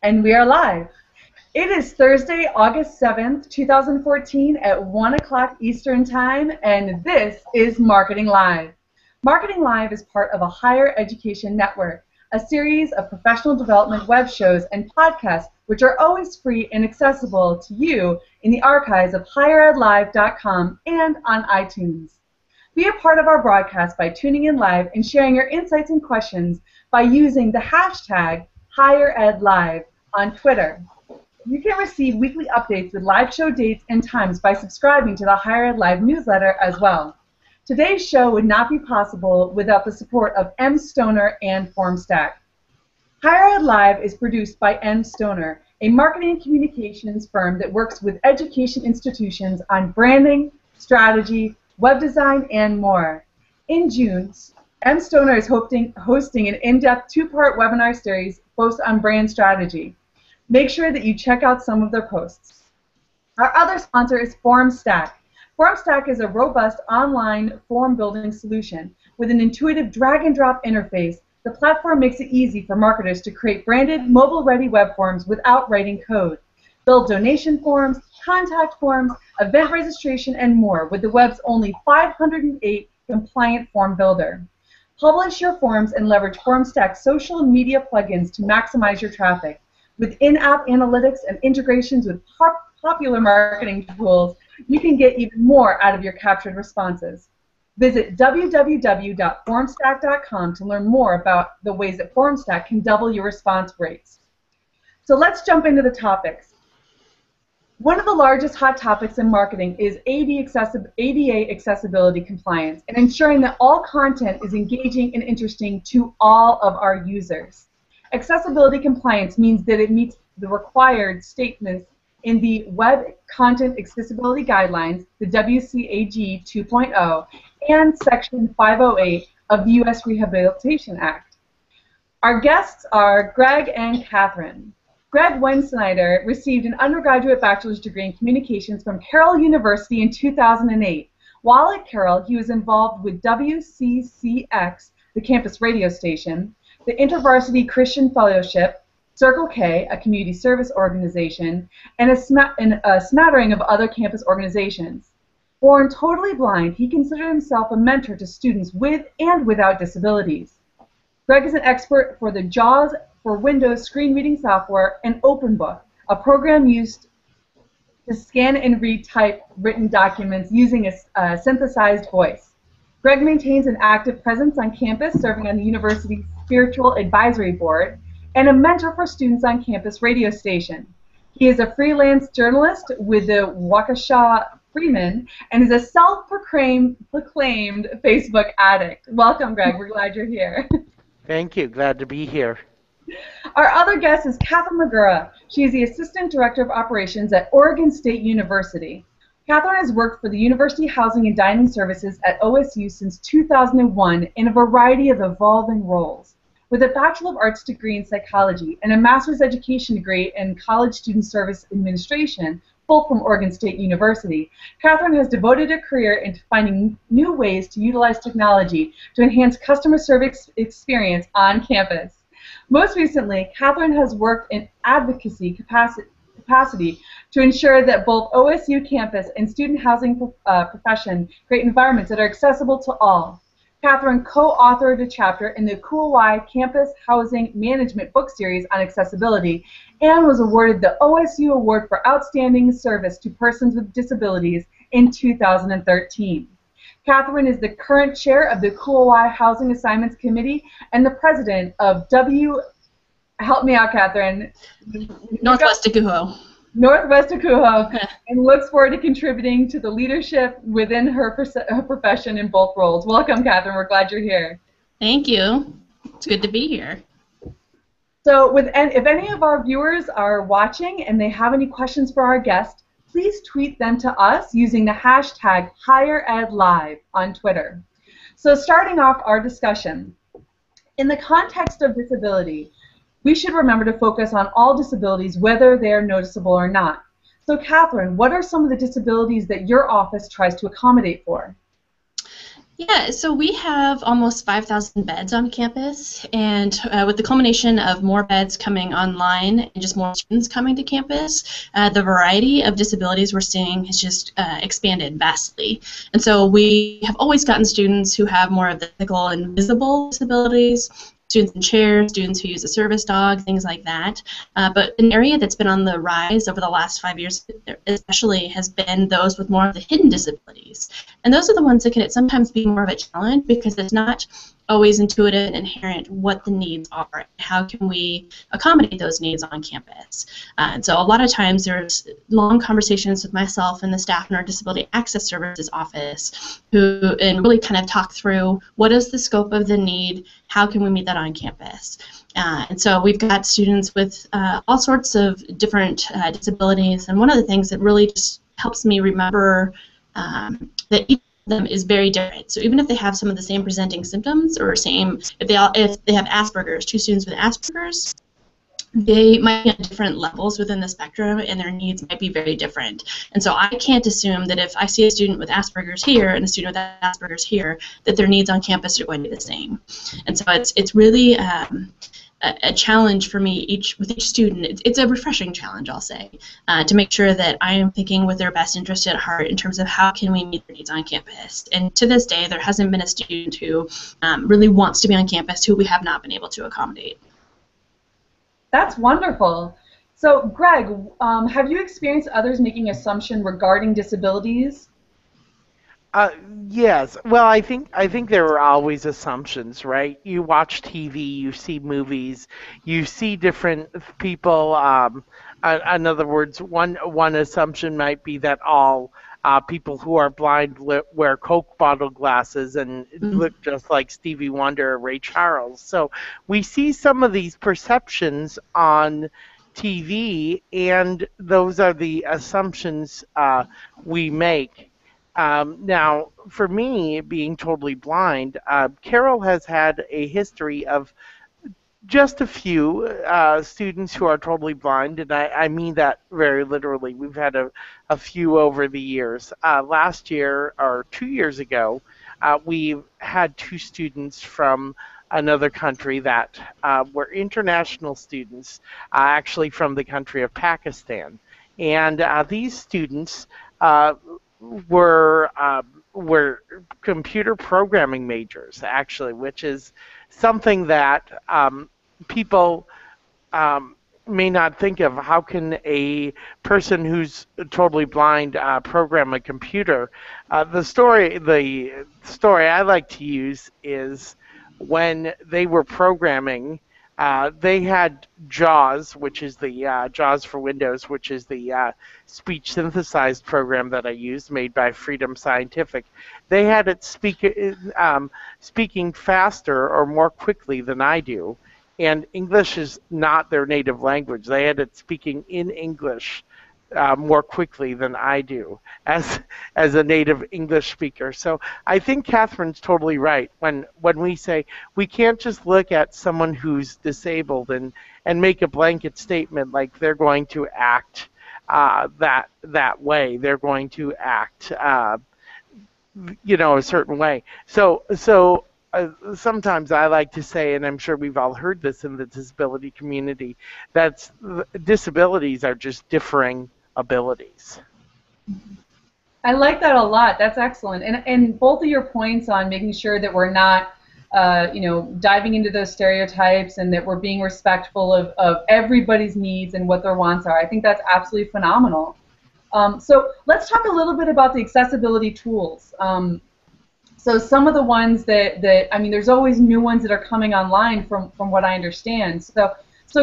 And we are live. It is Thursday, August 7th, 2014 at 1 o'clock Eastern Time, and this is Marketing Live. Marketing Live is part of a higher education network, a series of professional development web shows and podcasts which are always free and accessible to you in the archives of higheredlive.com and on iTunes. Be a part of our broadcast by tuning in live and sharing your insights and questions by using the hashtag HigherEdLive on Twitter. You can receive weekly updates with live show dates and times by subscribing to the Higher Ed Live newsletter as well. Today's show would not be possible without the support of M. Stoner and FormStack. Higher Ed Live is produced by M. Stoner, a marketing and communications firm that works with education institutions on branding, strategy, web design, and more. In June, M. Stoner is hosting an in-depth two-part webinar series focused on brand strategy. Make sure that you check out some of their posts. Our other sponsor is FormStack. FormStack is a robust online form building solution. With an intuitive drag-and-drop interface, the platform makes it easy for marketers to create branded, mobile-ready web forms without writing code. Build donation forms, contact forms, event registration, and more with the web's only 508 compliant form builder. Publish your forms and leverage FormStack's social media plugins to maximize your traffic. With in-app analytics and integrations with popular marketing tools, you can get even more out of your captured responses. Visit www.formstack.com to learn more about the ways that FormStack can double your response rates. So let's jump into the topics. One of the largest hot topics in marketing is ADA accessibility compliance and ensuring that all content is engaging and interesting to all of our users. Accessibility compliance means that it meets the required statements in the Web Content Accessibility Guidelines, the WCAG 2.0, and Section 508 of the U.S. Rehabilitation Act. Our guests are Gregg and Kathryn. Gregg Wandsneider received an undergraduate bachelor's degree in communications from Carroll University in 2008. While at Carroll, he was involved with WCCX, the campus radio station, the InterVarsity Christian Fellowship, Circle K, a community service organization, and a smattering of other campus organizations. Born totally blind, he considered himself a mentor to students with and without disabilities. Gregg is an expert for the JAWS for Windows screen reading software and OpenBook, a program used to scan and read type written documents using a synthesized voice. Gregg maintains an active presence on campus, serving on the university's Spiritual Advisory Board, and a mentor for students on campus radio station. He is a freelance journalist with the Waukesha Freeman and is a self-proclaimed Facebook addict. Welcome, Gregg. We're glad you're here. Thank you. Glad to be here. Our other guest is Kathryn Magura. She is the Assistant Director of Operations at Oregon State University. Kathryn has worked for the University Housing and Dining Services at OSU since 2001 in a variety of evolving roles. With a Bachelor of Arts degree in psychology and a master's education degree in college student service administration, both from Oregon State University, Kathryn has devoted her career into finding new ways to utilize technology to enhance customer service experience on campus. Most recently, Kathryn has worked in advocacy capacity to ensure that both OSU campus and student housing profession create environments that are accessible to all. Kathryn co-authored a chapter in the Kauai Campus Housing Management book series on accessibility and was awarded the OSU Award for Outstanding Service to Persons with Disabilities in 2013. Kathryn is the current chair of the Kauai Housing Assignments Committee and the president of help me out, Kathryn. Northwest Akuho. Northwest Akuho, and looks forward to contributing to the leadership within her profession in both roles. Welcome, Kathryn. We're glad you're here. Thank you. It's good to be here. So if any of our viewers are watching and they have any questions for our guest, please tweet them to us using the hashtag HigherEdLive on Twitter. So starting off our discussion, in the context of disability, we should remember to focus on all disabilities, whether they are noticeable or not. So Kathryn, what are some of the disabilities that your office tries to accommodate for? Yeah, so we have almost 5,000 beds on campus, and with the culmination of more beds coming online and just more students coming to campus, the variety of disabilities we're seeing has just expanded vastly. And so we have always gotten students who have more of the physical and visible disabilities, students in chairs, students who use a service dog, things like that. But an area that's been on the rise over the last 5 years especially has been those with more of the hidden disabilities. And those are the ones that can sometimes be more of a challenge because it's not always intuitive and inherent what the needs are and how can we accommodate those needs on campus. And so a lot of times there's long conversations with myself and the staff in our Disability Access Services office and really kind of talk through what is the scope of the need, how can we meet that on campus. And so we've got students with all sorts of different disabilities, and one of the things that really just helps me remember that each of them is very different. So even if they have some of the same presenting symptoms or if they have Asperger's, two students with Asperger's, they might be on different levels within the spectrum and their needs might be very different. And so I can't assume that if I see a student with Asperger's here and a student with Asperger's here, that their needs on campus are going to be the same. And so it's really a challenge for me with each student. It's a refreshing challenge, I'll say, to make sure that I am thinking with their best interest at heart in terms of how can we meet their needs on campus. And to this day, there hasn't been a student who really wants to be on campus who we have not been able to accommodate. That's wonderful. So, Gregg, have you experienced others making assumptions regarding disabilities? Yes. Well, I think there are always assumptions, right? You watch TV, you see movies, you see different people. In other words, one assumption might be that all people who are blind wear Coke bottle glasses and look just like Stevie Wonder or Ray Charles. So we see some of these perceptions on TV, and those are the assumptions we make. Now, for me, being totally blind, Carroll has had a history of just a few students who are totally blind, and I mean that very literally. We've had a few over the years. Last year, or 2 years ago, we had two students from another country that were international students, actually from the country of Pakistan. And these students were computer programming majors, actually, which is something that people may not think of. How can a person who's totally blind program a computer? The story I like to use is when they were programming. They had JAWS, which is the JAWS for Windows, which is the speech synthesized program that I used, made by Freedom Scientific. They had it speaking faster or more quickly than I do, and English is not their native language. They had it speaking in English more quickly than I do as a native English speaker. So I think Kathryn's totally right when we say we can't just look at someone who's disabled and make a blanket statement like they're going to act that way. They're going to act a certain way. So sometimes I like to say, and I'm sure we've all heard this in the disability community, that disabilities are just differing abilities. I like that a lot. That's excellent. And both of your points on making sure that we're not, diving into those stereotypes and that we're being respectful of everybody's needs and what their wants are. I think that's absolutely phenomenal. So let's talk a little bit about the accessibility tools. So some of the ones that there's always new ones that are coming online from what I understand. So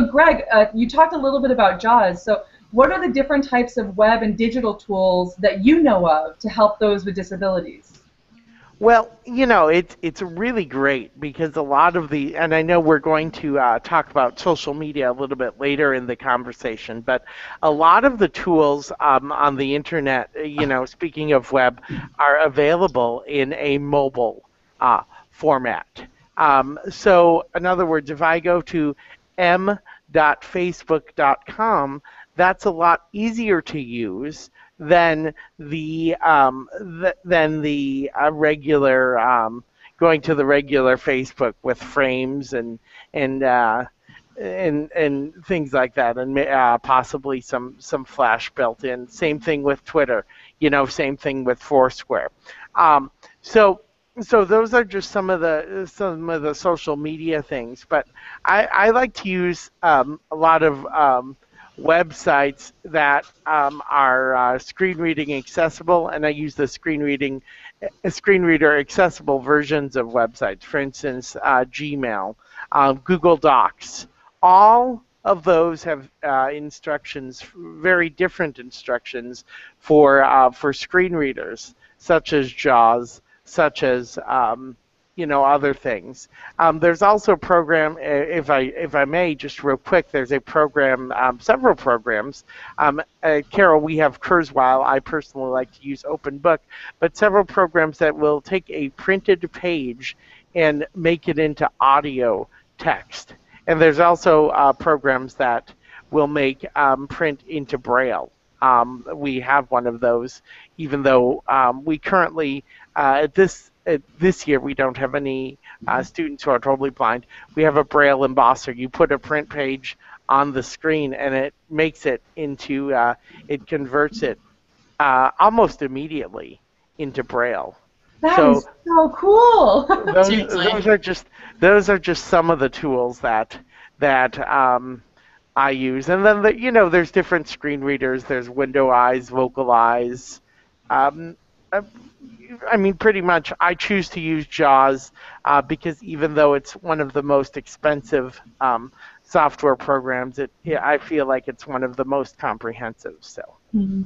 Gregg, you talked a little bit about JAWS. So what are the different types of web and digital tools that you know of to help those with disabilities? Well, it's really great because a lot of and I know we're going to talk about social media a little bit later in the conversation, but a lot of the tools on the internet, speaking of web, are available in a mobile format. So, in other words, if I go to m.facebook.com, that's a lot easier to use than the regular going to the regular Facebook with frames and uh, and things like that, and possibly some flash built in. Same thing with Twitter, same thing with Foursquare. Um, so so those are just some of the social media things. But I like to use a lot of websites that are screen reading accessible, and I use the screen reader accessible versions of websites. For instance, Gmail, Google Docs. All of those have instructions, very different instructions for screen readers, such as JAWS, such as other things. There's also a program, if I may, just real quick. There's a program, several programs. At Carroll, we have Kurzweil. I personally like to use OpenBook, but several programs that will take a printed page and make it into audio text. And there's also programs that will make print into Braille. We have one of those, even though we currently, this year, we don't have any students who are totally blind. We have a Braille embosser. You put a print page on the screen, and it makes it into, it converts it almost immediately into Braille. That is so cool. those are just some of the tools that I use, and then there's different screen readers. There's Window Eyes, Vocal Eyes. I mean, pretty much, I choose to use JAWS because even though it's one of the most expensive software programs, I feel like it's one of the most comprehensive. So. Mm-hmm.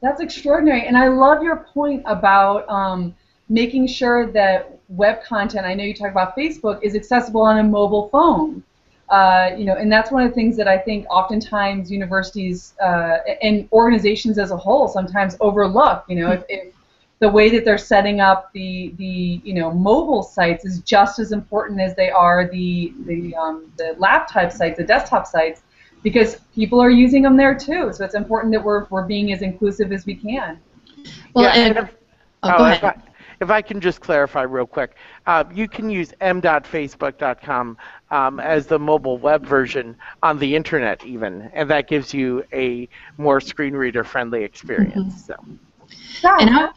That's extraordinary, and I love your point about making sure that web content, I know you talk about Facebook, is accessible on a mobile phone. And that's one of the things that I think oftentimes universities and organizations as a whole sometimes overlook. If the way that they're setting up the mobile sites is just as important as they are the laptop sites, the desktop sites, because people are using them there too. So it's important that we're being as inclusive as we can. Well, yeah, go ahead. If I can just clarify real quick, you can use m.facebook.com as the mobile web version on the internet even, and that gives you a more screen reader friendly experience. Mm-hmm. And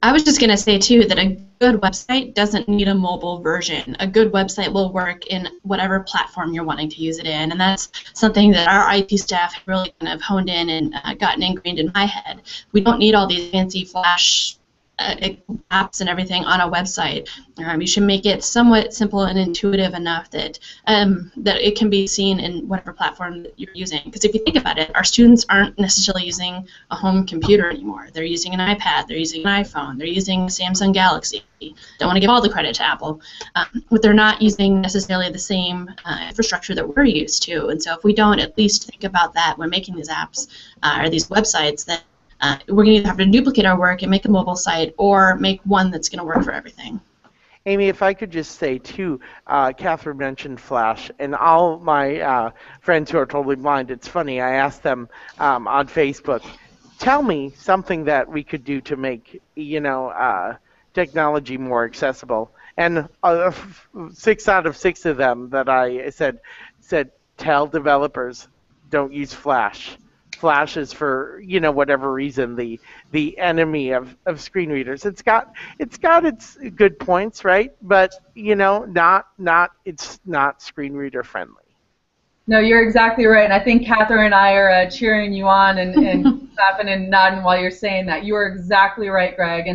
I was just going to say too that a good website doesn't need a mobile version. A good website will work in whatever platform you're wanting to use it in, and that's something that our IT staff have really kind of honed in and gotten ingrained in my head. We don't need all these fancy flash apps and everything on a website. You should make it somewhat simple and intuitive enough that that it can be seen in whatever platform that you're using. Because if you think about it, our students aren't necessarily using a home computer anymore. They're using an iPad, they're using an iPhone, they're using a Samsung Galaxy. Don't want to give all the credit to Apple, but they're not using necessarily the same infrastructure that we're used to. And so if we don't at least think about that when making these apps or these websites, then we're going to either have to duplicate our work and make a mobile site or make one that's going to work for everything. Amy, if I could just say, too, Kathryn mentioned Flash, and all my friends who are totally blind, it's funny, I asked them on Facebook, tell me something that we could do to make, technology more accessible. And 6 out of 6 of them that I said, tell developers, don't use Flash. Flash is for whatever reason the enemy of screen readers. It's got its good points, right? But it's not screen reader friendly. No, you're exactly right, and I think Kathryn and I are cheering you on and clapping and nodding while you're saying that. You are exactly right, Gregg,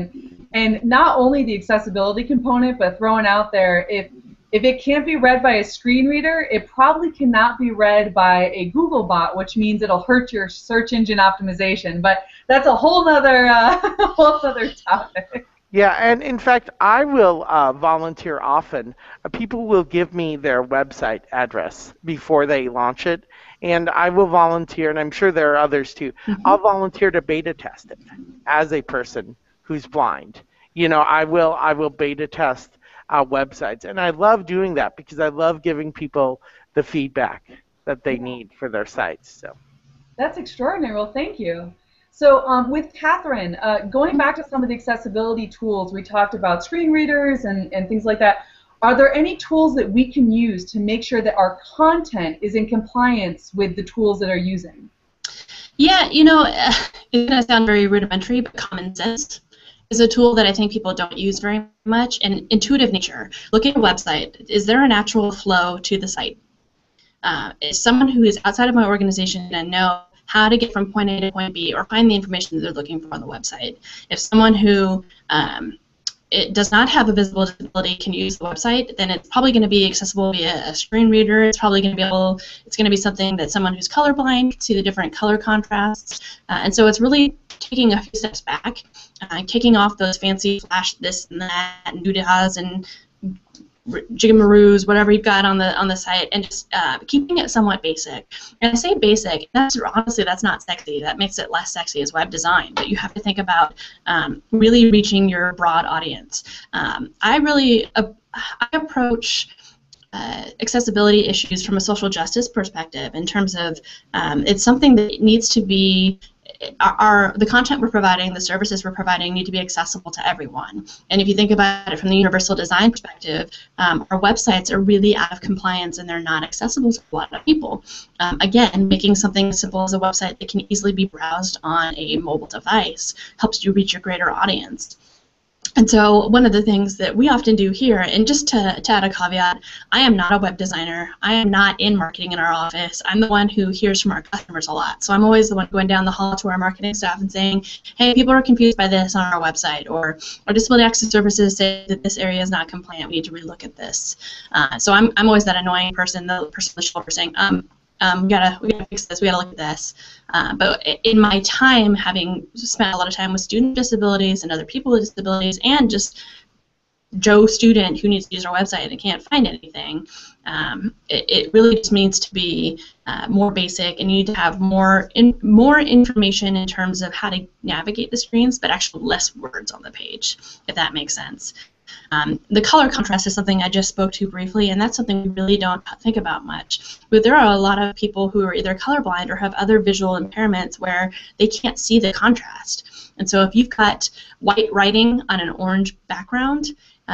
and not only the accessibility component, but throwing out there if it can't be read by a screen reader, it probably cannot be read by a Google bot, which means it'll hurt your search engine optimization. But that's a whole other topic. Yeah, and in fact, I will volunteer often. People will give me their website address before they launch it, and I will volunteer, and I'm sure there are others too. Mm-hmm. I'll volunteer to beta test it as a person who's blind. I will beta test websites, and I love doing that because I love giving people the feedback that they need for their sites. So that's extraordinary. Well, thank you. So with Kathryn, going back to some of the accessibility tools, we talked about screen readers and things like that. Are there any tools that we can use to make sure that our content is in compliance with the tools that are using? Yeah, you know, it's going to sound very rudimentary, but common sense is a tool that I think people don't use very much, and intuitive nature. Look at a website. Is there a natural flow to the site? Is someone who is outside of my organization going to know how to get from point A to point B or find the information that they're looking for on the website? If someone who it does not have a visible disability can use the website, then it's probably going to be accessible via a screen reader. It's probably going to be it's going to be something that someone who's colorblind can see the different color contrasts. And so it's really taking a few steps back, kicking off those fancy flash this and that and doodahs and jigamaroos, whatever you've got on the site, and just keeping it somewhat basic. And I say basic, honestly, that's not sexy. That makes it less sexy as web design. But you have to think about really reaching your broad audience. I approach accessibility issues from a social justice perspective in terms of it's something that needs to be the content we're providing, the services we're providing need to be accessible to everyone. And if you think about it from the universal design perspective, our websites are really out of compliance and they're not accessible to a lot of people. Again, making something as simple as a website that can easily be browsed on a mobile device helps you reach your greater audience. And so one of the things that we often do here, and just to add a caveat, I am not a web designer. I am not in marketing in our office. I'm the one who hears from our customers a lot. So I'm always the one going down the hall to our marketing staff and saying, hey, people are confused by this on our website, or our disability access services say that this area is not compliant. We need to relook at this. So I'm always that annoying person, the person on the shoulder saying, we gotta fix this, we gotta look at this. But in my time, having spent a lot of time with student with disabilities and other people with disabilities, and just Joe student who needs to use our website and can't find anything, it really just needs to be more basic, and you need to have more information in terms of how to navigate the screens, but actually less words on the page, if that makes sense. The color contrast is something I just spoke to briefly, and that's something we really don't think about much. But there are a lot of people who are either colorblind or have other visual impairments where they can't see the contrast. And so if you've got white writing on an orange background,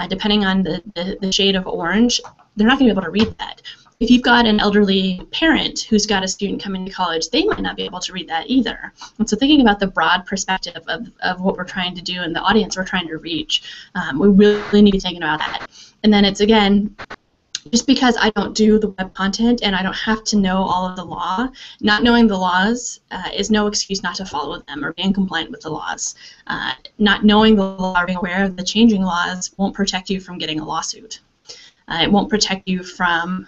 depending on the shade of orange, they're not going to be able to read that. If you've got an elderly parent who's got a student coming to college, they might not be able to read that either. And so thinking about the broad perspective of what we're trying to do and the audience we're trying to reach, we really need to be thinking about that. And then it's, again, just because I don't do the web content and I don't have to know all of the law, not knowing the laws is no excuse not to follow them or being compliant with the laws. Not knowing the law or being aware of the changing laws won't protect you from getting a lawsuit. It won't protect you from,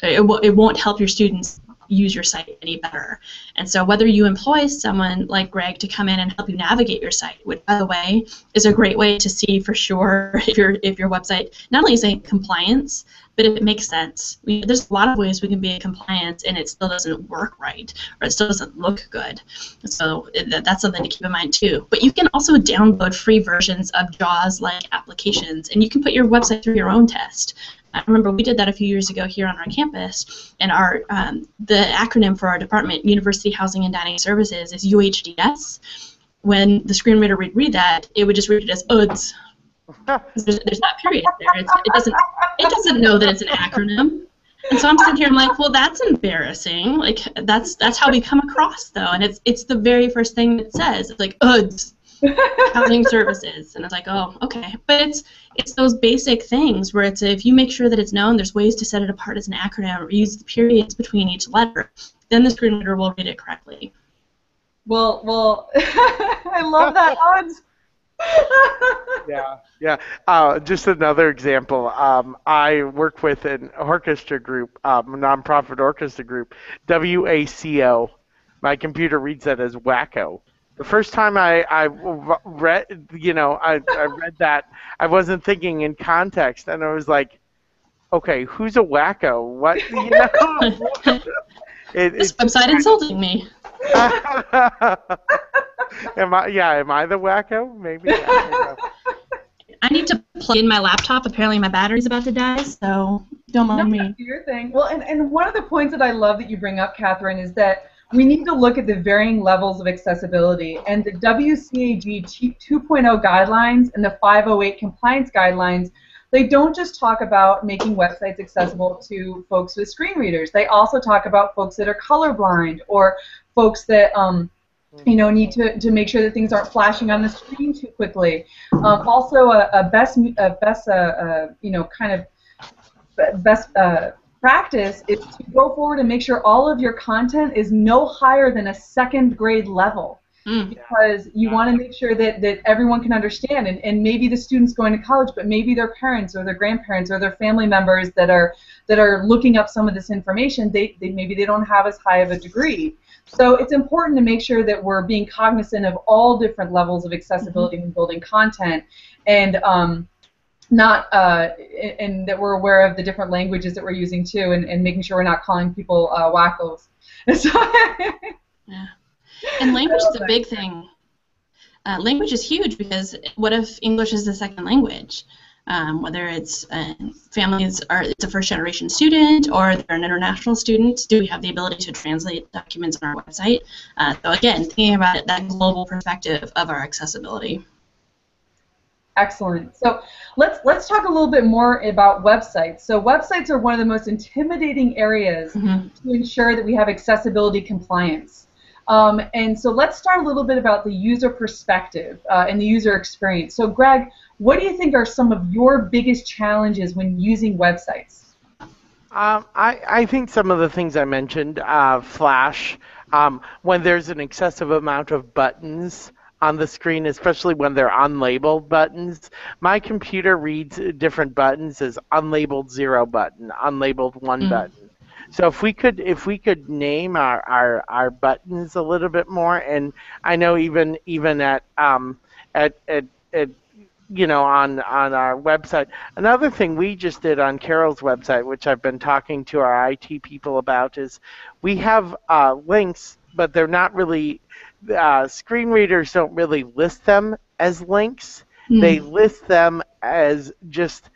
it won't help your students use your site any better. And so whether you employ someone like Gregg to come in and help you navigate your site, which, by the way, is a great way to see for sure if your website not only is in compliance, but if it makes sense. There's a lot of ways we can be in compliance and it still doesn't work right, or it still doesn't look good. So that's something to keep in mind too. But you can also download free versions of JAWS-like applications, and you can put your website through your own test. I remember we did that a few years ago here on our campus, and the acronym for our department, University Housing and Dining Services, is UHDS. When the screen reader would read that, it would just read it as UDS. There's not period there. It doesn't know that it's an acronym. And so I'm sitting here, I'm like, well, that's embarrassing. Like that's how we come across though, and it's the very first thing it says. It's like UDS. Housing services, and it's like, oh, okay. But it's those basic things where it's, if you make sure that it's known, there's ways to set it apart as an acronym or use the periods between each letter, then the screen reader will read it correctly. Well, I love that, odds. Yeah. Just another example. I work with an orchestra group, a nonprofit orchestra group, WACO. My computer reads that as wacko. The first time I read, I read that, I wasn't thinking in context, and I was like, okay, who's a wacko? What, This website insulting me. Am I the wacko? Maybe. I need to plug in my laptop. Apparently my battery's about to die, so don't mind me. That's your thing. Well, and one of the points that I love that you bring up, Kathryn, is that we need to look at the varying levels of accessibility, and the WCAG 2.0 guidelines and the 508 compliance guidelines, they don't just talk about making websites accessible to folks with screen readers. They also talk about folks that are colorblind, or folks that need to make sure that things aren't flashing on the screen too quickly. Also, a best practice is to go forward and make sure all of your content is no higher than a second grade level. Because you want to make sure that everyone can understand, and maybe the students going to college, but maybe their parents or their grandparents or their family members that are looking up some of this information, maybe they don't have as high of a degree. So it's important to make sure that we're being cognizant of all different levels of accessibility when building content, and and that we're aware of the different languages that we're using too, and making sure we're not calling people wackos. So yeah. And language is a big thing. Language is huge, because what if English is the second language? Whether it's it's a first-generation student or they're an international student, do we have the ability to translate documents on our website? So again, thinking about it, that global perspective of our accessibility. Excellent. So let's talk a little bit more about websites. So websites are one of the most intimidating areas to ensure that we have accessibility compliance. And so let's start a little bit about the user perspective and the user experience. So Gregg, what do you think are some of your biggest challenges when using websites? I think some of the things I mentioned, flash, when there's an excessive amount of buttons on the screen, especially when they're unlabeled buttons. My computer reads different buttons as unlabeled 0 button, unlabeled 1 button. So if we could name our buttons a little bit more, and I know even at on our website. Another thing we just did on Carroll's website, which I've been talking to our IT people about, is we have links, but they're not really, screen readers don't really list them as links. They list them as just,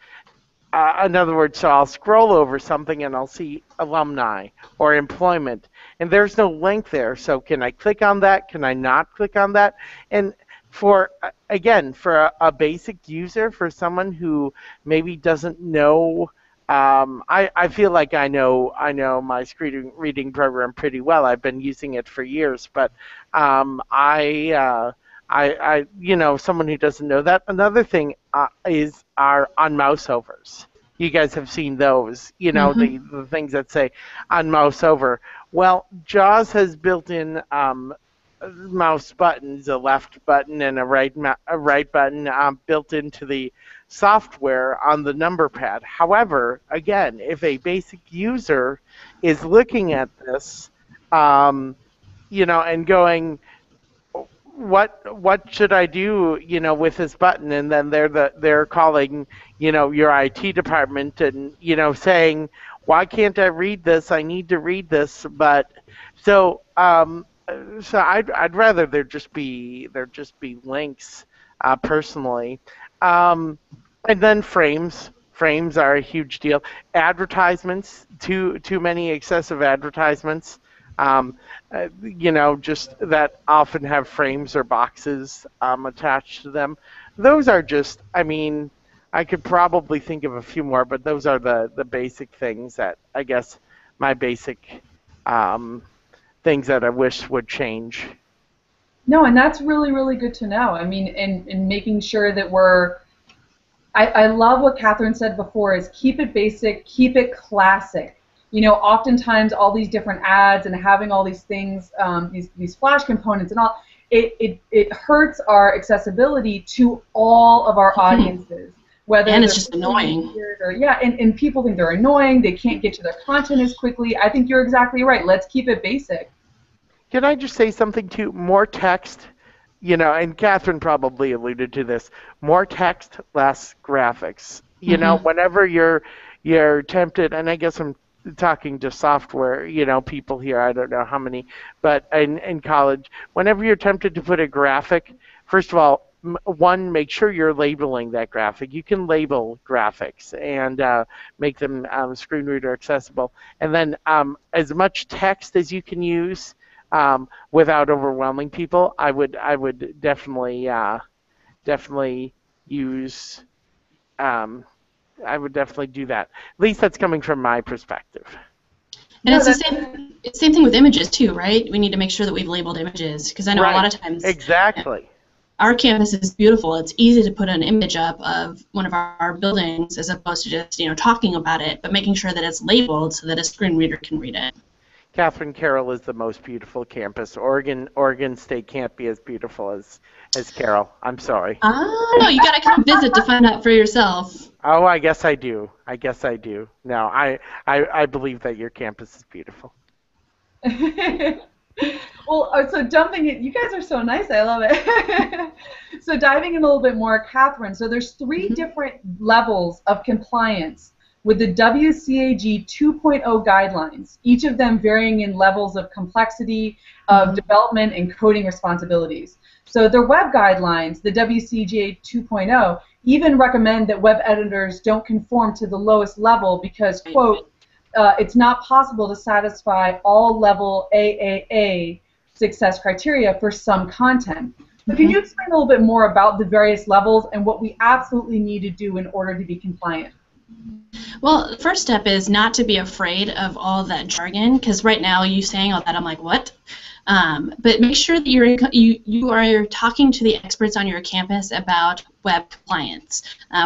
in other words, so I'll scroll over something and I'll see alumni or employment, and there's no link there. So can I click on that? Can I not click on that? And for a basic user, for someone who maybe doesn't know, I feel like I know my screen reading program pretty well. I've been using it for years, but someone who doesn't know that. Another thing is our on mouse overs. You guys have seen those, the things that say on mouse over. Well, JAWS has built-in mouse buttons, a left button and a right button built into the software on the number pad. However, again, if a basic user is looking at this, and going, what should I do, with this button? And then they're calling, your IT department and, saying, why can't I read this? I need to read this. But so I'd rather there just be links, personally. And then frames are a huge deal. Advertisements, too many excessive advertisements. Just that often have frames or boxes attached to them. Those are just, I could probably think of a few more, but those are the basic things that I guess my basic things that I wish would change. No, and that's really, really good to know. And making sure that I love what Kathryn said before, is keep it basic, keep it classic. Oftentimes all these different ads and having all these things, these flash components and all, it hurts our accessibility to all of our audiences. And it's just annoying. And people think they're annoying. They can't get to their content as quickly. I think you're exactly right. Let's keep it basic. Can I just say something too? More text, and Kathryn probably alluded to this. More text, less graphics. Whenever you're tempted, and I guess I'm talking to software, people here, I don't know how many, but in college, whenever you're tempted to put a graphic, first of all, one, make sure you're labeling that graphic. You can label graphics and make them screen reader accessible. And then as much text as you can use, without overwhelming people, I would definitely use. I would definitely do that. At least that's coming from my perspective. And it's the same thing with images too, right? We need to make sure that we've labeled images, because I know a lot of times exactly. Our campus is beautiful. It's easy to put an image up of one of our buildings as opposed to just talking about it, but making sure that it's labeled so that a screen reader can read it. Kathryn, Carroll is the most beautiful campus. Oregon State can't be as beautiful as Carroll. I'm sorry. Oh, no, you got to come visit to find out for yourself. Oh, I guess I do. No, I believe that your campus is beautiful. Well, so jumping in, you guys are so nice. I love it. So diving in a little bit more, Kathryn, so there's three different levels of compliance with the WCAG 2.0 guidelines, each of them varying in levels of complexity of development and coding responsibilities. So their web guidelines, the WCAG 2.0, even recommend that web editors don't conform to the lowest level because, quote, it's not possible to satisfy all level AAA success criteria for some content. So can you explain a little bit more about the various levels and what we absolutely need to do in order to be compliant? Well, the first step is not to be afraid of all that jargon, because right now you saying all that, I'm like, what? But make sure that you are talking to the experts on your campus about web compliance.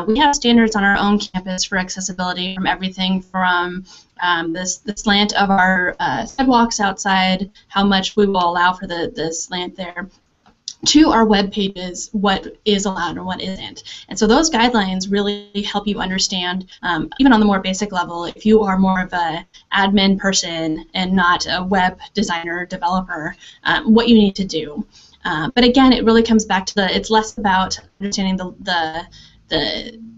We have standards on our own campus for accessibility, from everything from the slant of our sidewalks outside, how much we will allow for the slant there, to our web pages, what is allowed and what isn't. And so those guidelines really help you understand, even on the more basic level, if you are more of an admin person and not a web designer, developer, what you need to do. But again, it really comes back to it's less about understanding the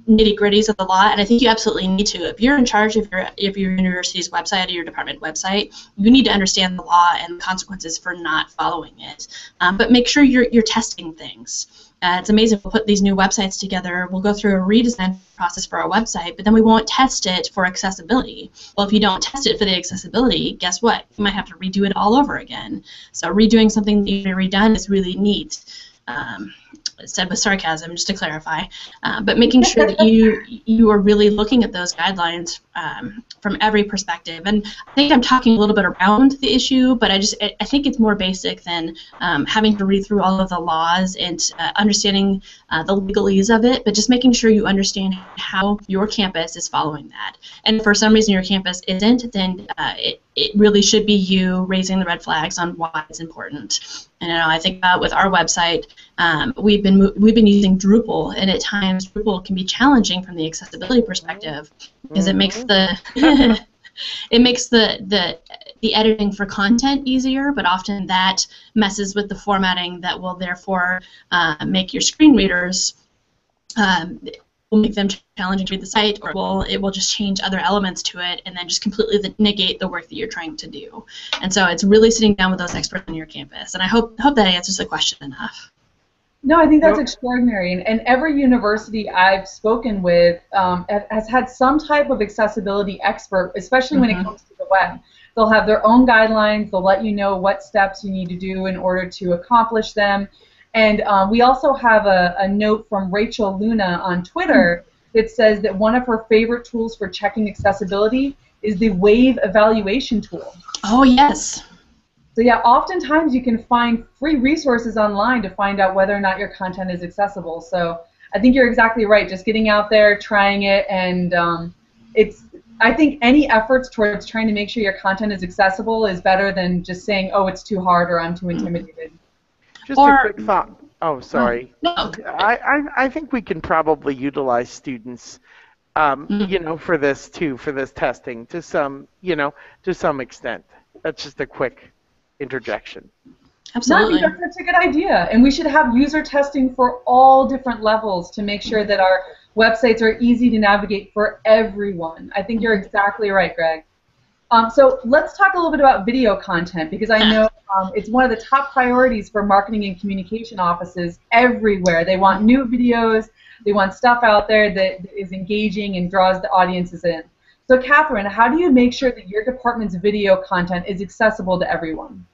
nitty-gritties of the law, and I think you absolutely need to. If you're in charge of your university's website or your department website, you need to understand the law and the consequences for not following it. But make sure you're testing things. It's amazing. We'll put these new websites together. We'll go through a redesign process for our website, but then we won't test it for accessibility. Well, if you don't test it for the accessibility, guess what? You might have to redo it all over again. So redoing something that you've redone is really neat. Said with sarcasm, just to clarify, but making sure that you are really looking at those guidelines from every perspective. And I think I'm talking a little bit around the issue, but I think it's more basic than having to read through all of the laws and understanding the legalese of it, but just making sure you understand how your campus is following that. And if for some reason your campus isn't, then it really should be you raising the red flags on why it's important. And I think about with our website, we've been using Drupal, and at times Drupal can be challenging from the accessibility perspective because it makes the the editing for content easier, but often that messes with the formatting that will therefore make your screen readers will make them challenging to read the site, or it will just change other elements to it and then just completely negate the work that you're trying to do. And so it's really sitting down with those experts on your campus. And I hope that answers the question enough. No, I think that's extraordinary. And every university I've spoken with has had some type of accessibility expert, especially when it comes to the web. They'll have their own guidelines. They'll let you know what steps you need to do in order to accomplish them. And we also have a note from Rachel Luna on Twitter that says that one of her favorite tools for checking accessibility is the Wave evaluation tool. Oh, yes. So yeah, oftentimes you can find free resources online to find out whether or not your content is accessible. So I think you're exactly right. Just getting out there, trying it, and I think any efforts towards trying to make sure your content is accessible is better than just saying, oh, it's too hard or I'm too intimidated. Just a quick thought. Oh, sorry. No. I think we can probably utilize students, for this too, for this testing to some extent. That's just a quick interjection. Absolutely. No, I think that's a good idea. And we should have user testing for all different levels to make sure that our websites are easy to navigate for everyone. I think you're exactly right, Gregg. So let's talk a little bit about video content, because I know it's one of the top priorities for marketing and communication offices everywhere. They want new videos. They want stuff out there that is engaging and draws the audiences in. So Kathryn, how do you make sure that your department's video content is accessible to everyone?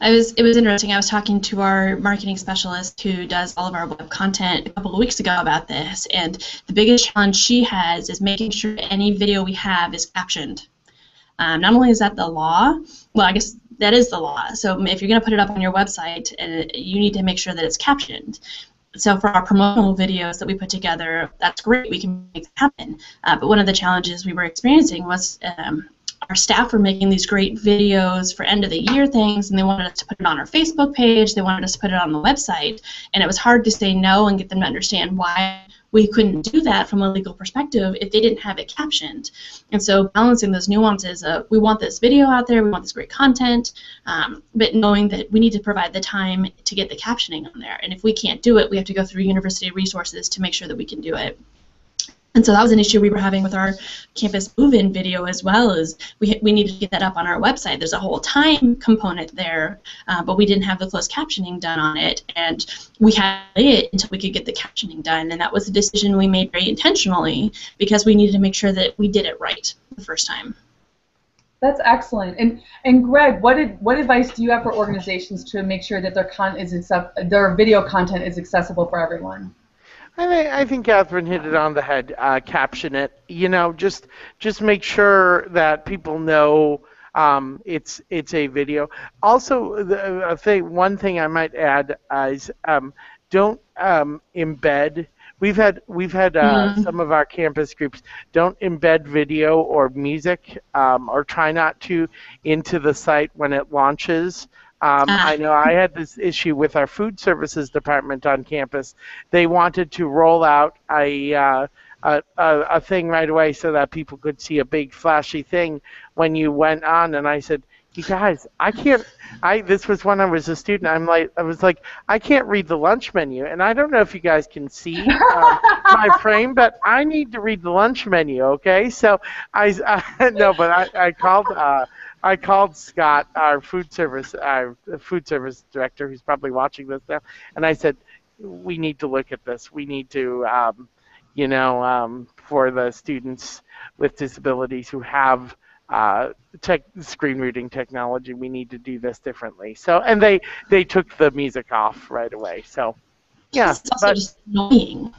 It was interesting. I was talking to our marketing specialist who does all of our web content a couple of weeks ago about this, and the biggest challenge she has is making sure any video we have is captioned. Not only is that the law, well, I guess that is the law. So if you're going to put it up on your website, you need to make sure that it's captioned. So for our promotional videos that we put together, that's great. We can make that happen. But one of the challenges we were experiencing was our staff were making these great videos for end of the year things, and they wanted us to put it on our Facebook page. They wanted us to put it on the website, and it was hard to say no and get them to understand why we couldn't do that from a legal perspective if they didn't have it captioned. And so balancing those nuances of we want this video out there, we want this great content, but knowing that we need to provide the time to get the captioning on there. And if we can't do it, we have to go through university resources to make sure that we can do it. And so that was an issue we were having with our campus move-in video as well, as we needed to get that up on our website. There's a whole time component there, but we didn't have the closed captioning done on it, and we had to delay it until we could get the captioning done, and that was a decision we made very intentionally because we needed to make sure that we did it right the first time. That's excellent. And Greg, what advice do you have for organizations to make sure that their video content is accessible for everyone? I think Kathryn hit it on the head. Caption it. You know, just make sure that people know it's a video. Also, one thing I might add is don't embed. We've had some of our campus groups don't embed video or music or try not to into the site when it launches. I know I had this issue with our food services department on campus. They wanted to roll out a thing right away so that people could see a big flashy thing when you went on, and I said, you guys, I can't. This was when I was a student. I was like, I can't read the lunch menu, and I don't know if you guys can see my frame, but I need to read the lunch menu. Okay, so no, but I called Scott, our food service director, who's probably watching this now, and I said, we need to look at this. We need to, for the students with disabilities who have screen reading technology, we need to do this differently. So, and they took the music off right away. So, yeah. It's also just annoying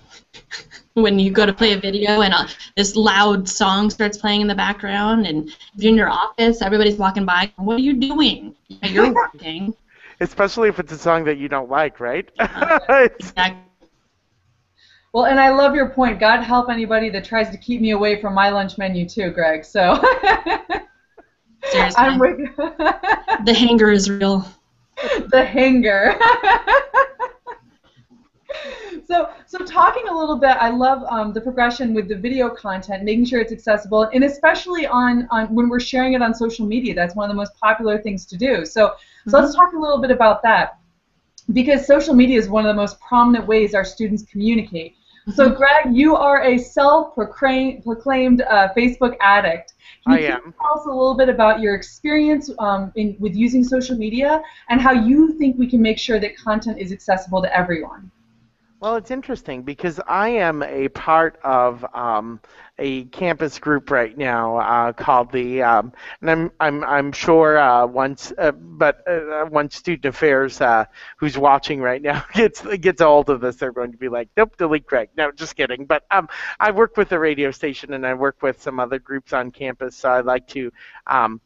when you go to play a video and this loud song starts playing in the background, and if you're in your office, everybody's walking by. What are you doing? You're working. Especially if it's a song that you don't like, right? Exactly. Well, and I love your point. God help anybody that tries to keep me away from my lunch menu too, Greg. So seriously, I'm with you. The hanger is real. The hanger. So talking a little bit, I love the progression with the video content, making sure it's accessible, and especially on when we're sharing it on social media. That's one of the most popular things to do. So let's talk a little bit about that, because social media is one of the most prominent ways our students communicate. So Greg, you are a self-proclaimed Facebook addict. Can you tell us a little bit about your experience with using social media and how you think we can make sure that content is accessible to everyone? Well, it's interesting because I am a part of a campus group right now called the, and I'm sure once Student Affairs, who's watching right now, gets a hold of this, they're going to be like, nope, delete Greg. No, just kidding. But I work with the radio station and I work with some other groups on campus, so I like to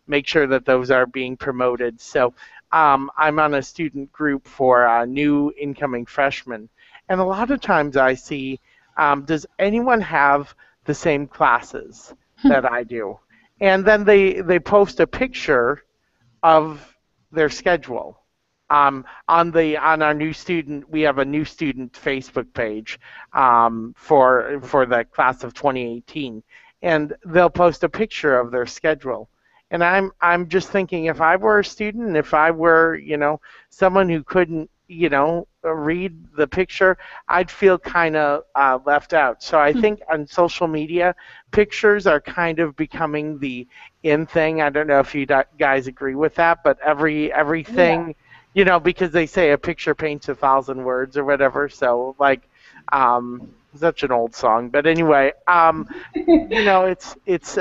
make sure that those are being promoted. So I'm on a student group for new incoming freshmen. And a lot of times I see, does anyone have the same classes that I do? And then they post a picture of their schedule. On our new student, we have a new student Facebook page for the class of 2018, and they'll post a picture of their schedule. And I'm just thinking, if I were a student, if I were someone who couldn't read the picture, I'd feel kind of left out. So I think on social media, pictures are kind of becoming the in thing. I don't know if you guys agree with that, but everything, because they say a picture paints 1,000 words or whatever. So like, such an old song. But anyway, it's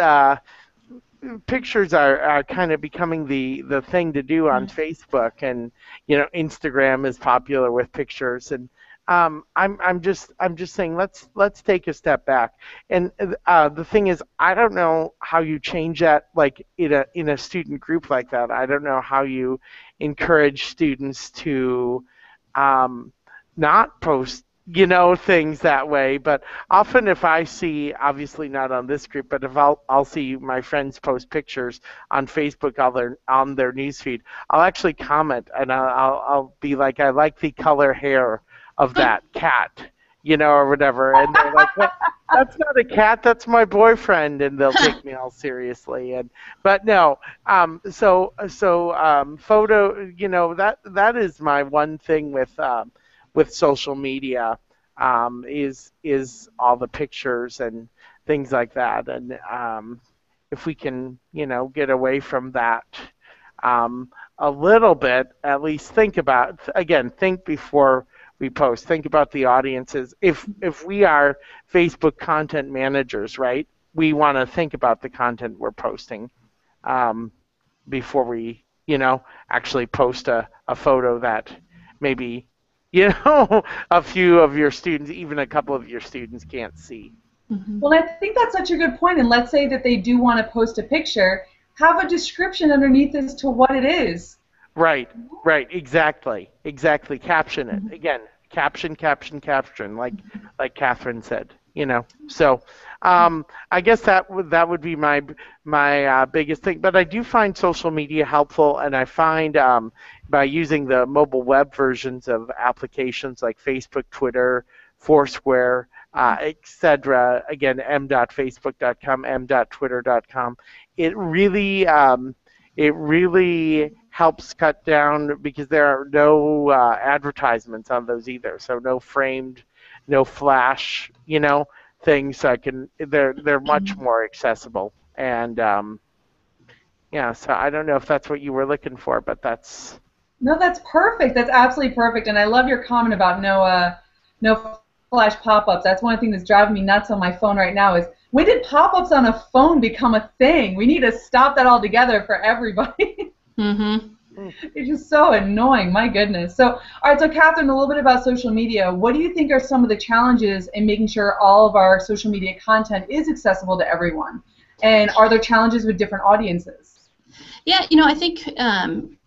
pictures are kind of becoming the thing to do on Facebook, and Instagram is popular with pictures, and I'm just saying let's take a step back. And the thing is, I don't know how you change that, like in a student group like that. I don't know how you encourage students to not post things that way. But often if I see, obviously not on this group, but if I'll see my friends post pictures on Facebook on their newsfeed, I'll actually comment, and I'll be like, I like the color hair of that cat, or whatever, and they're like, what? That's not a cat, that's my boyfriend, and they'll take me all seriously. But no, photo, that is my one thing with social media, is all the pictures and things like that. And if we can, get away from that a little bit, at least think before we post. Think about the audiences. If we are Facebook content managers, right, we want to think about the content we're posting before we, actually post a photo that maybe, a few of your students, even a couple of your students can't see. Mm-hmm. Well, I think that's such a good point. And let's say that they do want to post a picture, have a description underneath as to what it is. Right, exactly. Caption it. Mm-hmm. Again, caption, like Kathryn said, So I guess that would be my biggest thing. But I do find social media helpful, and I find by using the mobile web versions of applications like Facebook, Twitter, Foursquare, etc. Again, m.facebook.com, m.twitter.com. It really helps cut down, because there are no advertisements on those either. So no framed, no flash, things. So they're much more accessible. And so I don't know if that's what you were looking for, but that's. No, that's perfect. That's absolutely perfect. And I love your comment about no flash pop-ups. That's one thing that's driving me nuts on my phone right now is, when did pop-ups on a phone become a thing? We need to stop that altogether for everybody. Mm-hmm. It's just so annoying, my goodness. So, all right, so Kathryn, a little bit about social media. What do you think are some of the challenges in making sure all of our social media content is accessible to everyone? And are there challenges with different audiences? Yeah, I think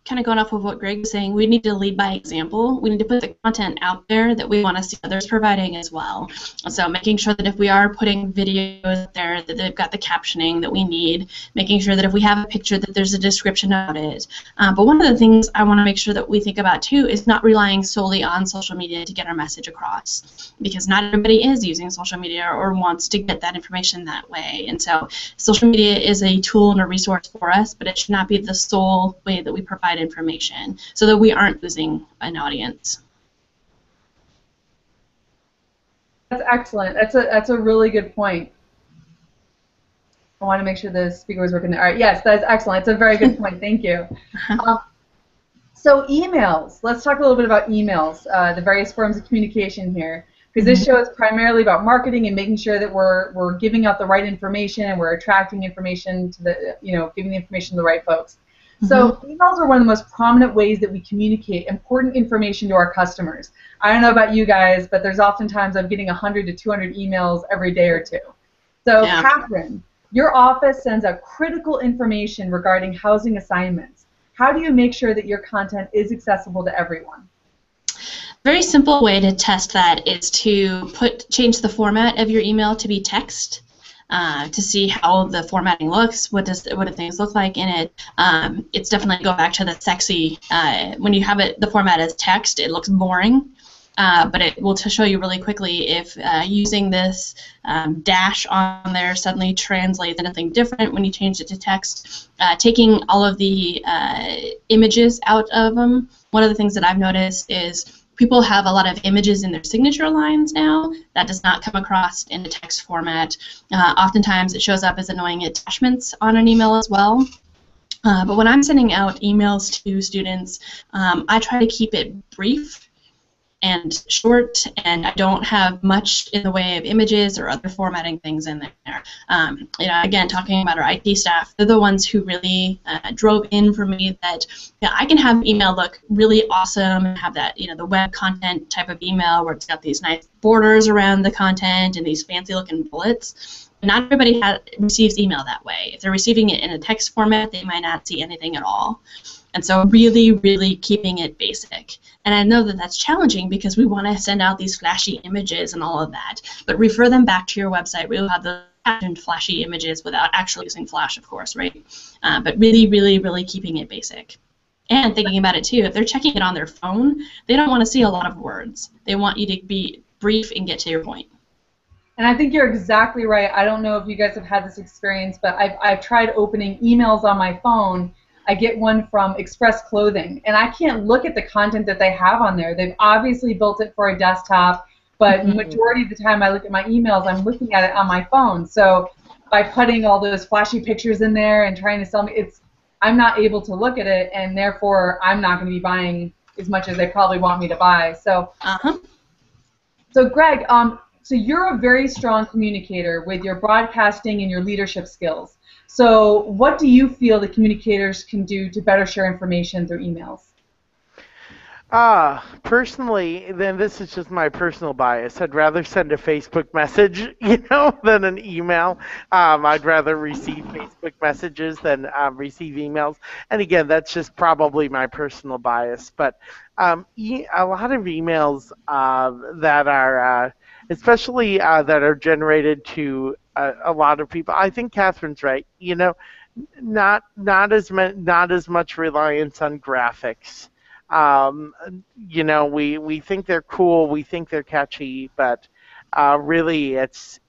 kind of going off of what Gregg was saying, we need to lead by example. We need to put the content out there that we want to see others providing as well. So making sure that if we are putting videos there, that they've got the captioning that we need, making sure that if we have a picture that there's a description about it. But one of the things I want to make sure that we think about too is not relying solely on social media to get our message across, because not everybody is using social media or wants to get that information that way. And so social media is a tool and a resource for us, but it should not be the sole way that we provide information, so that we aren't losing an audience. That's excellent. That's a really good point. I want to make sure the speaker was working there. All right, yes, that's excellent. It's a very good point. Thank you. So emails. Let's talk a little bit about emails, the various forms of communication here, because this show is primarily about marketing and making sure that we're giving out the right information and we're attracting information to the, giving the information to the right folks. So emails are one of the most prominent ways that we communicate important information to our customers. I don't know about you guys, but there's oftentimes I'm getting 100 to 200 emails every day or two. So Kathryn, your office sends out critical information regarding housing assignments. How do you make sure that your content is accessible to everyone? Very simple way to test that is to change the format of your email to be text. To see how the formatting looks, what do things look like in it. It's definitely go back to the sexy. When you have the format as text, it looks boring, but it will show you really quickly if using this dash on there suddenly translates into something different when you change it to text. Taking all of the images out of them. One of the things that I've noticed is people have a lot of images in their signature lines now. That does not come across in a text format. Oftentimes it shows up as annoying attachments on an email as well. But when I'm sending out emails to students, I try to keep it brief and short, and I don't have much in the way of images or other formatting things in there. Again, talking about our IT staff, they're the ones who really drove in for me that I can have email look really awesome and have that, the web content type of email where it's got these nice borders around the content and these fancy looking bullets. Not everybody receives email that way. If they're receiving it in a text format, they might not see anything at all. And so really, really keeping it basic. And I know that that's challenging because we want to send out these flashy images and all of that. But refer them back to your website. We'll have the captioned flashy images without actually using Flash, of course, right? But really, really, really keeping it basic. And thinking about it, too, if they're checking it on their phone, they don't want to see a lot of words. They want you to be brief and get to your point. And I think you're exactly right. I don't know if you guys have had this experience, but I've tried opening emails on my phone. I get one from Express Clothing, and I can't look at the content that they have on there. They've obviously built it for a desktop, but majority of the time I look at my emails, I'm looking at it on my phone. So by putting all those flashy pictures in there and trying to sell me, I'm not able to look at it, and therefore I'm not going to be buying as much as they probably want me to buy. So, so Gregg, so you're a very strong communicator with your broadcasting and your leadership skills. So what do you feel the communicators can do to better share information through emails? Personally, then this is just my personal bias. I'd rather send a Facebook message, than an email. I'd rather receive Facebook messages than receive emails. And again, that's just probably my personal bias. But a lot of emails that are, especially that are generated to a lot of people. I think Kathryn's right. Not as much reliance on graphics. We think they're cool, we think they're catchy, but really it's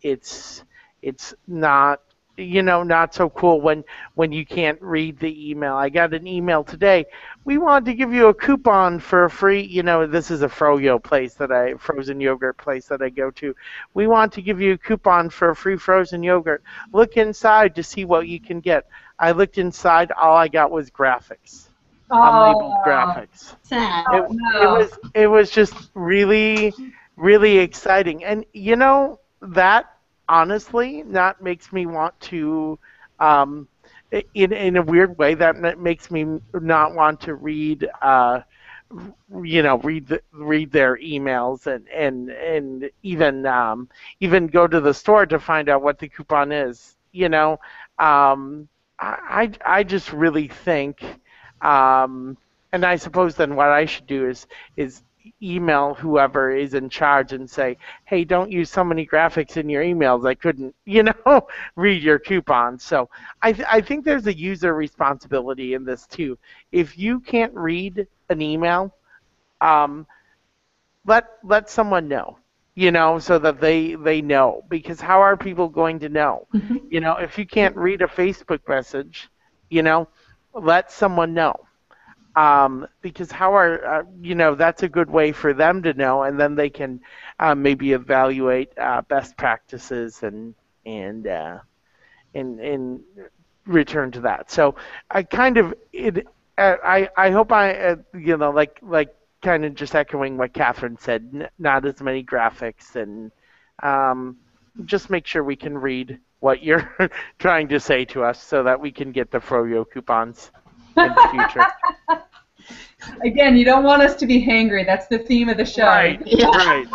not not so cool when you can't read the email. I got an email today. We wanted to give you a coupon for a free, this is a frozen yogurt place that I go to. We want to give you a coupon for a free frozen yogurt. Look inside to see what you can get. I looked inside, all I got was graphics. Unlabeled graphics. Sad. It was just really, really exciting. And that honestly, that makes me want to, in a weird way, that makes me not want to read, read their emails and even go to the store to find out what the coupon is. I just really think, and I suppose then what I should do is email whoever is in charge and say, hey, don't use so many graphics in your emails. I couldn't, read your coupons. So I think there's a user responsibility in this too. If you can't read an email, let someone know, so that they know. Because how are people going to know? If you can't read a Facebook message, let someone know. Because how are that's a good way for them to know, and then they can maybe evaluate best practices and return to that. So I kind of I hope I like kind of just echoing what Kathryn said, not as many graphics, and just make sure we can read what you're trying to say to us so that we can get the Froyo coupons in the future. Again, you don't want us to be hangry. That's the theme of the show. Right, right.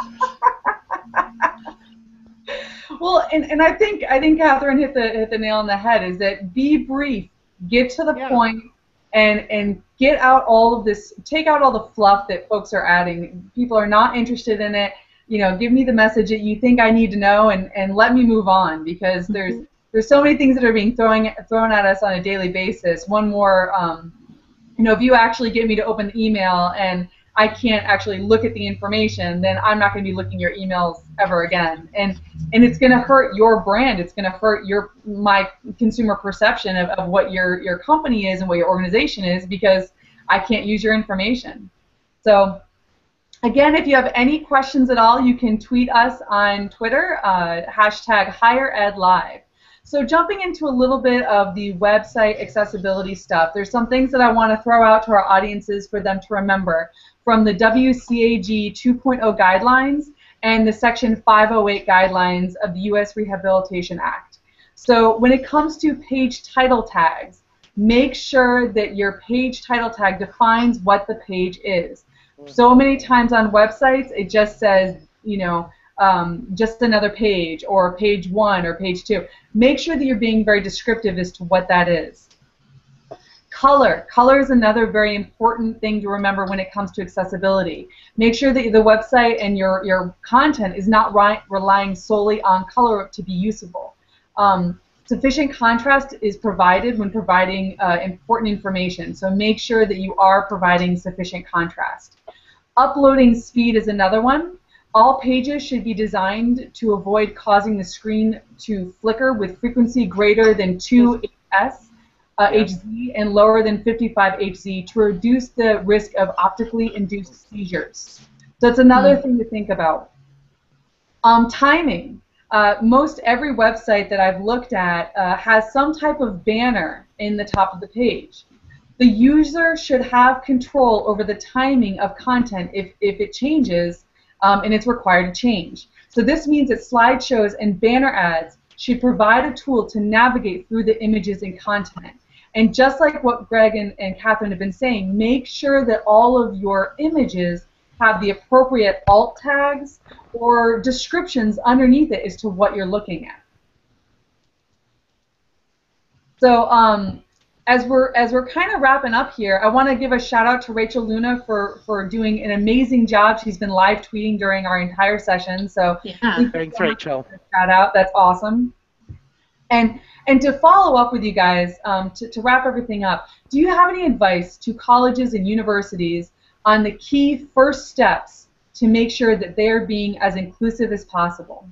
Well, and I think Kathryn hit the nail on the head. Is that be brief, get to the point, and get out all of this. Take out all the fluff that folks are adding. People are not interested in it. Give me the message that you think I need to know, and let me move on, because there's so many things that are being thrown at us on a daily basis. One more. If you actually get me to open the email and I can't actually look at the information, then I'm not going to be looking at your emails ever again. And it's going to hurt your brand. It's going to hurt my consumer perception of what your company is and what your organization is, because I can't use your information. So again, if you have any questions at all, you can tweet us on Twitter, #HigherEdLive. So jumping into a little bit of the website accessibility stuff, there's some things that I want to throw out to our audiences for them to remember from the WCAG 2.0 guidelines and the Section 508 guidelines of the U.S. Rehabilitation Act. So when it comes to page title tags, make sure that your page title tag defines what the page is. So many times on websites, it just says, you know, just another page, or page 1 or page 2. Make sure that you're being very descriptive as to what that is. Color. Color is another very important thing to remember when it comes to accessibility. Make sure that the website and your content is not relying solely on color to be usable. Sufficient contrast is provided when providing important information, so make sure that you are providing sufficient contrast. Uploading speed is another one. All pages should be designed to avoid causing the screen to flicker with frequency greater than 2 Hz and lower than 55 Hz to reduce the risk of optically induced seizures. So that's another thing to think about. Timing. Most every website that I've looked at has some type of banner in the top of the page. The user should have control over the timing of content if it changes and it's required to change. So this means that slideshows and banner ads should provide a tool to navigate through the images and content. And just like what Gregg and Kathryn have been saying, make sure that all of your images have the appropriate alt tags or descriptions underneath it as to what you're looking at. So as we're kind of wrapping up here, I want to give a shout out to Rachel Luna for doing an amazing job. She's been live tweeting during our entire session. So thanks, Rachel. Shout out. That's awesome. And to follow up with you guys, to wrap everything up, do you have any advice to colleges and universities on the key first steps to make sure that they're being as inclusive as possible?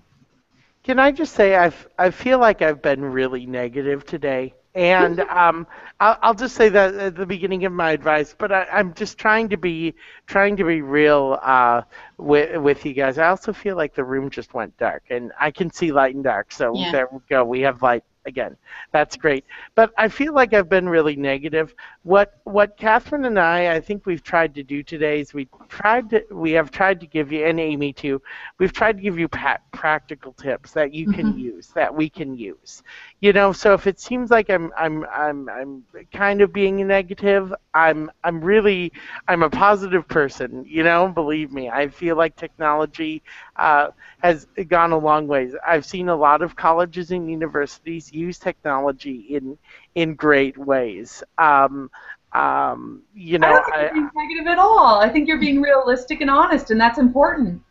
Can I just say I feel like I've been really negative today, and I'll just say that at the beginning of my advice. But I'm just trying to be real with you guys. I also feel like the room just went dark, and I can see light and dark. So there we go. We have light again. That's great. But I feel like I've been really negative. What Kathryn and I think we've tried to do today is we have tried to give you, and Amy too, we've tried to give you practical tips that you can use, that we can use. You know, so if it seems like I'm kind of being negative, I'm a positive person, you know, believe me. I feel like technology has gone a long ways. I've seen a lot of colleges and universities use technology in great ways. You know, I don't think you're being negative at all. I think you're being realistic and honest, and that's important.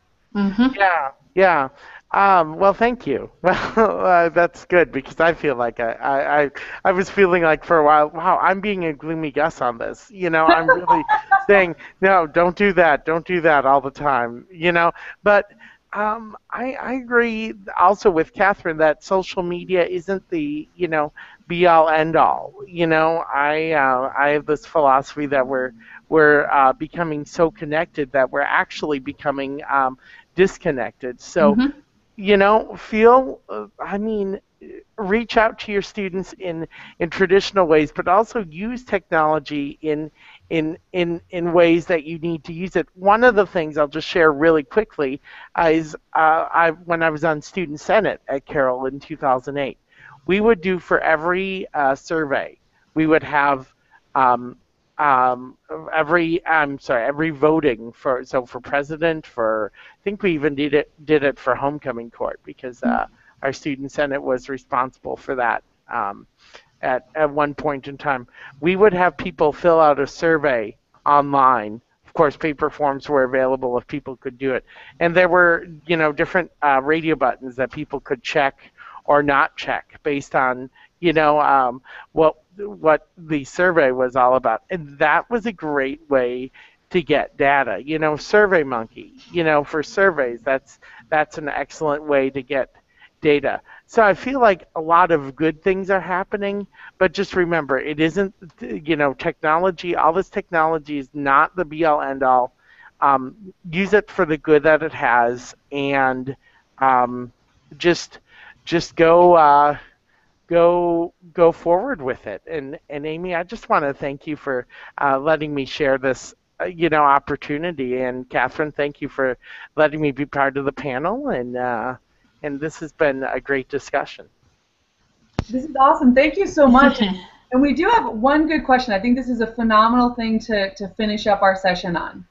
Yeah. Well, thank you. Well, that's good, because I feel like I was feeling like for a while, wow, I'm being a gloomy Gus on this. You know, I'm really saying, no, don't do that all the time. You know, but I agree also with Kathryn that social media isn't the, you know, be all end all. You know, I have this philosophy that we're becoming so connected that we're actually becoming disconnected. So. You know, reach out to your students in traditional ways, but also use technology in ways that you need to use it. One of the things I'll just share really quickly is when I was on Student Senate at Carroll in 2008, we would do for every survey, we would have every voting for president, I think we even did it for homecoming court, because our student senate was responsible for that at one point in time. We would have people fill out a survey online. Of course, paper forms were available if people could do it, and there were, you know, different radio buttons that people could check or not check based on, you know, what the survey was all about. And that was a great way to get data. You know, SurveyMonkey, you know, for surveys, that's an excellent way to get data. So I feel like a lot of good things are happening, but just remember, it isn't, you know, technology, all this technology is not the be all end all. Use it for the good that it has, and just go go forward with it. And Amy, I just want to thank you for letting me share this opportunity. And Kathryn, thank you for letting me be part of the panel. And this has been a great discussion. This is awesome. Thank you so much. And we do have one good question. I think this is a phenomenal thing to finish up our session on.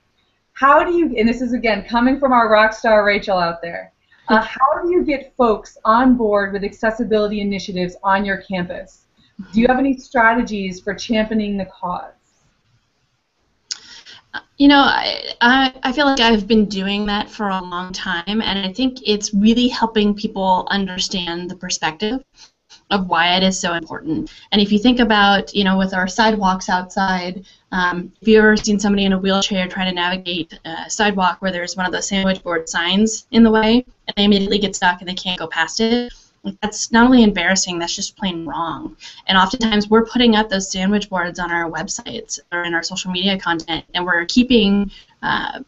How do you, and this is again coming from our rock star Rachel out there, how do you get folks on board with accessibility initiatives on your campus? Do you have any strategies for championing the cause? You know, I feel like I've been doing that for a long time, and I think it's really helping people understand the perspective of why it is so important. And if you think about, with our sidewalks outside, if you've ever seen somebody in a wheelchair trying to navigate a sidewalk where there's one of those sandwich board signs in the way, and they immediately get stuck and they can't go past it, that's not only embarrassing, that's just plain wrong. And oftentimes we're putting up those sandwich boards on our websites or in our social media content, and we're keeping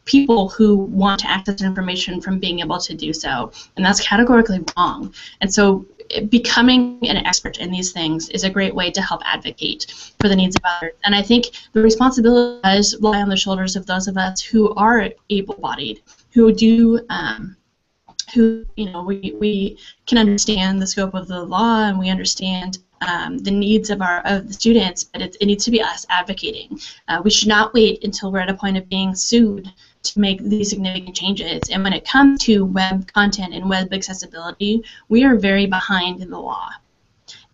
people who want to access information from being able to do so. And that's categorically wrong. And so becoming an expert in these things is a great way to help advocate for the needs of others. And I think the responsibility does lie on the shoulders of those of us who are able-bodied, who do we can understand the scope of the law, and we understand the needs of the students, but it needs to be us advocating. We should not wait until we're at a point of being sued to make these significant changes. And when it comes to web content and web accessibility, we are very behind in the law.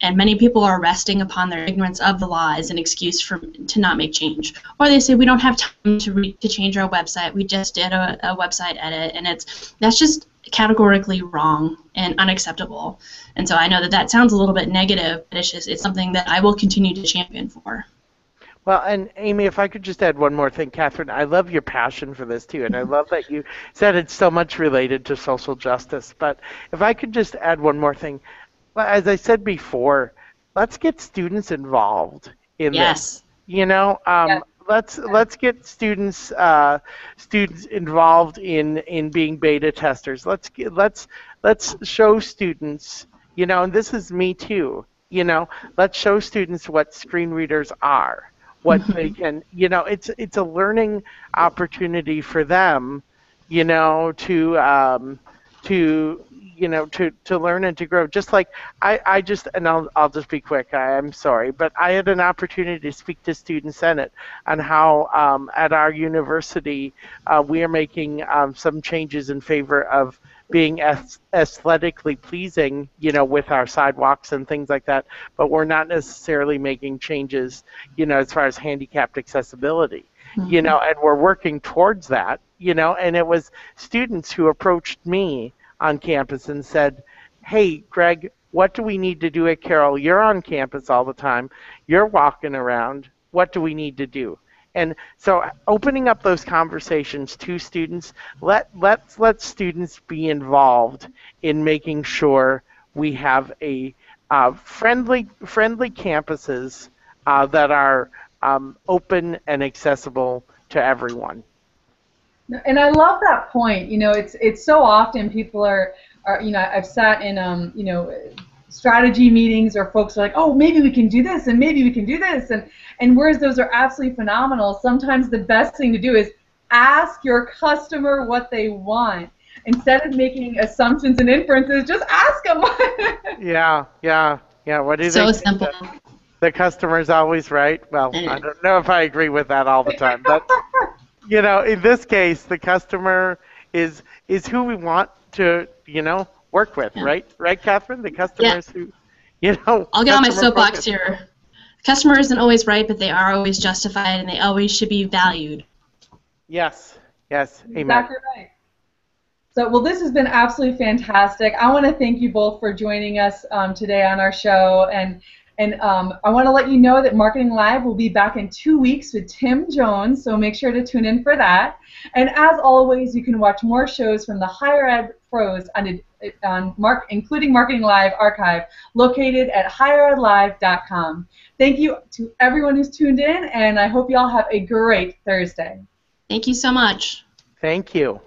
And many people are resting upon their ignorance of the law as an excuse to not make change. Or they say, we don't have time to change our website. We just did a website edit, and that's just categorically wrong and unacceptable. And so I know that sounds a little bit negative, but it's something that I will continue to champion for. Well, and Amy, if I could just add one more thing, Kathryn, I love your passion for this too, and I love that you said it's so much related to social justice. But if I could just add one more thing, well, as I said before, let's get students involved in this. Yes. Let's get students involved in being beta testers. Let's show students, and this is me too. Let's show students what screen readers are, what they can. It's a learning opportunity for them, to learn and to grow. Just like I'll just be quick. I'm sorry, but I had an opportunity to speak to Student Senate on how at our university we are making some changes in favor of being aesthetically pleasing, with our sidewalks and things like that, but we're not necessarily making changes, as far as handicapped accessibility, and we're working towards that, and it was students who approached me on campus and said, hey, Gregg, what do we need to do at Carroll? You're on campus all the time. You're walking around. What do we need to do? And so opening up those conversations to students, let's let students be involved in making sure we have a friendly campuses that are open and accessible to everyone. And I love that point. It's so often people are I've sat in strategy meetings, or folks are like, oh, maybe we can do this, and maybe we can do this, and whereas those are absolutely phenomenal, sometimes the best thing to do is ask your customer what they want. Instead of making assumptions and inferences, just ask them. Yeah. What do you think? So simple. The customer's always right. Well, I don't know if I agree with that all the time, but in this case, the customer is who we want to work with, right? Right, Kathryn? The customers who, I'll get on my soapbox here. The customer isn't always right, but they are always justified, and they always should be valued. Yes. Amen. Exactly right. So, well, this has been absolutely fantastic. I want to thank you both for joining us today on our show, and I want to let you know that Marketing Live will be back in 2 weeks with Tim Jones, so make sure to tune in for that. And as always, you can watch more shows from the Higher Ed Pros including Marketing Live archive, located at higheredlive.com. Thank you to everyone who's tuned in, and I hope you all have a great Thursday. Thank you so much. Thank you.